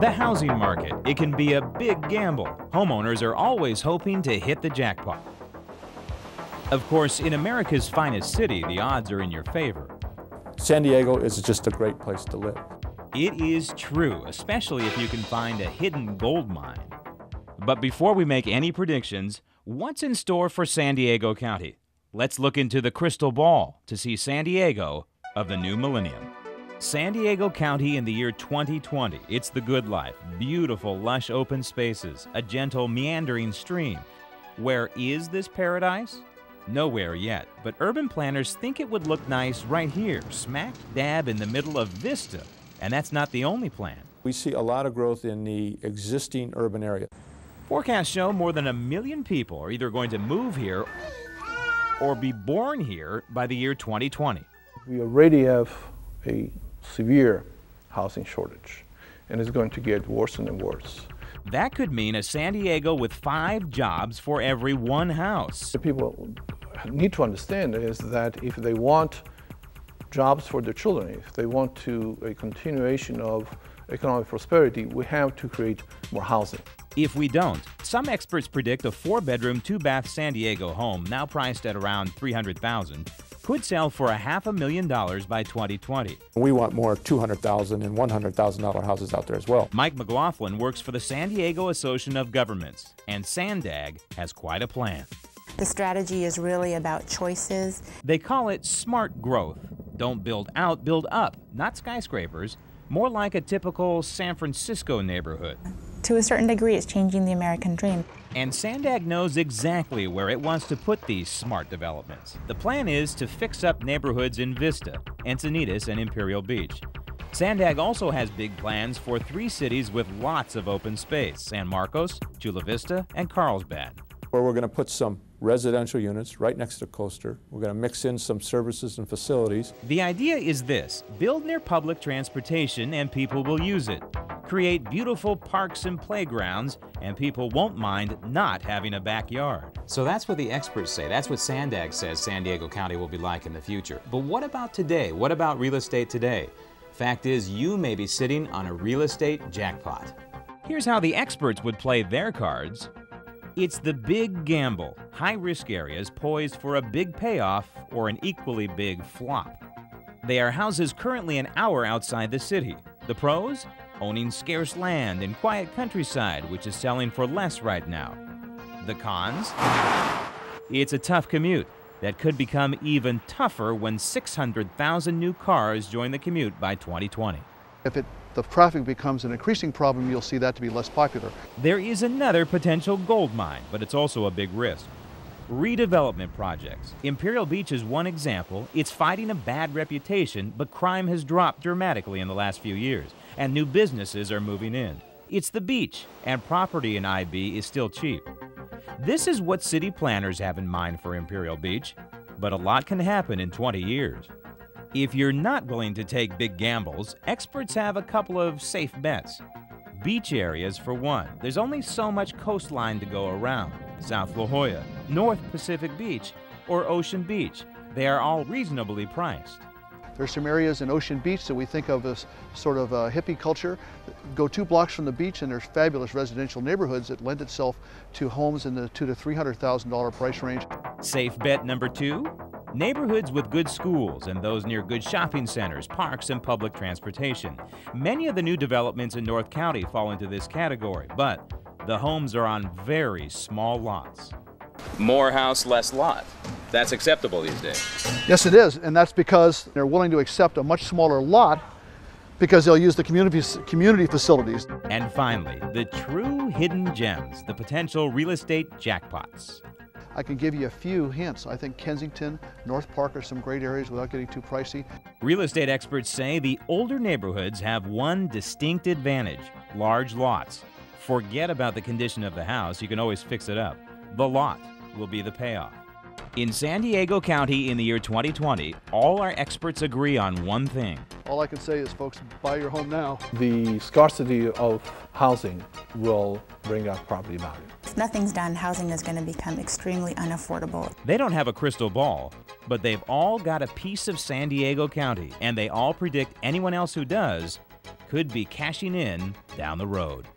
The housing market, it can be a big gamble. Homeowners are always hoping to hit the jackpot. Of course, in America's finest city, the odds are in your favor. San Diego is just a great place to live. It is true, especially if you can find a hidden gold mine. But before we make any predictions, what's in store for San Diego County? Let's look into the crystal ball to see San Diego of the new millennium. San Diego County in the year 2020. It's the good life. Beautiful, lush open spaces, a gentle, meandering stream. Where is this paradise? Nowhere yet, but urban planners think it would look nice right here, smack dab in the middle of Vista. And that's not the only plan. We see a lot of growth in the existing urban area. Forecasts show more than 1 million people are either going to move here or be born here by the year 2020. We already have a severe housing shortage, and it's going to get worse and worse. That could mean a San Diego with 5 jobs for every 1 house. What people need to understand is that if they want jobs for their children, if they want a continuation of economic prosperity, we have to create more housing. If we don't, some experts predict a 4-bedroom, 2-bath San Diego home, now priced at around $300,000, could sell for $500,000 by 2020. We want more $200,000 and $100,000 houses out there as well. Mike McLaughlin works for the San Diego Association of Governments, and SANDAG has quite a plan. The strategy is really about choices. They call it smart growth. Don't build out, build up, not skyscrapers, more like a typical San Francisco neighborhood. To a certain degree, it's changing the American dream. And SANDAG knows exactly where it wants to put these smart developments. The plan is to fix up neighborhoods in Vista, Encinitas, and Imperial Beach. SANDAG also has big plans for 3 cities with lots of open space: San Marcos, Chula Vista, and Carlsbad. Where we're going to put some residential units right next to the coaster. We're going to mix in some services and facilities. The idea is this: build near public transportation and people will use it. Create beautiful parks and playgrounds, and people won't mind not having a backyard. So that's what the experts say. That's what SANDAG says San Diego County will be like in the future. But what about today? What about real estate today? Fact is, you may be sitting on a real estate jackpot. Here's how the experts would play their cards. It's the big gamble, high-risk areas poised for a big payoff or an equally big flop. They are houses currently an hour outside the city. The pros? Owning scarce land and quiet countryside, which is selling for less right now. The cons? It's a tough commute that could become even tougher when 600,000 new cars join the commute by 2020. If the traffic becomes an increasing problem, you'll see that to be less popular. There is another potential gold mine, but it's also a big risk. Redevelopment projects. Imperial Beach is one example. It's fighting a bad reputation, but crime has dropped dramatically in the last few years, and new businesses are moving in. It's the beach, and property in IB is still cheap. This is what city planners have in mind for Imperial Beach, but a lot can happen in 20 years. If you're not willing to take big gambles, experts have a couple of safe bets. Beach areas for one. There's only so much coastline to go around. South La Jolla, North Pacific Beach, or Ocean Beach. They are all reasonably priced. There's some areas in Ocean Beach that we think of as sort of a hippie culture. Go 2 blocks from the beach and there's fabulous residential neighborhoods that lend itself to homes in the $200,000 to $300,000 price range. Safe bet number 2? Neighborhoods with good schools and those near good shopping centers, parks, and public transportation. Many of the new developments in North County fall into this category, but the homes are on very small lots. More house, less lot. That's acceptable these days. Yes, it is, and that's because they're willing to accept a much smaller lot because they'll use the community facilities. And finally, the true hidden gems, the potential real estate jackpots. I can give you a few hints. I think Kensington, North Park are some great areas without getting too pricey. Real estate experts say the older neighborhoods have one distinct advantage: large lots. Forget about the condition of the house, you can always fix it up. The lot will be the payoff. In San Diego County in the year 2020, all our experts agree on one thing. All I can say is, folks, buy your home now. The scarcity of housing will bring up property value. If nothing's done, housing is going to become extremely unaffordable. They don't have a crystal ball, but they've all got a piece of San Diego County, and they all predict anyone else who does could be cashing in down the road.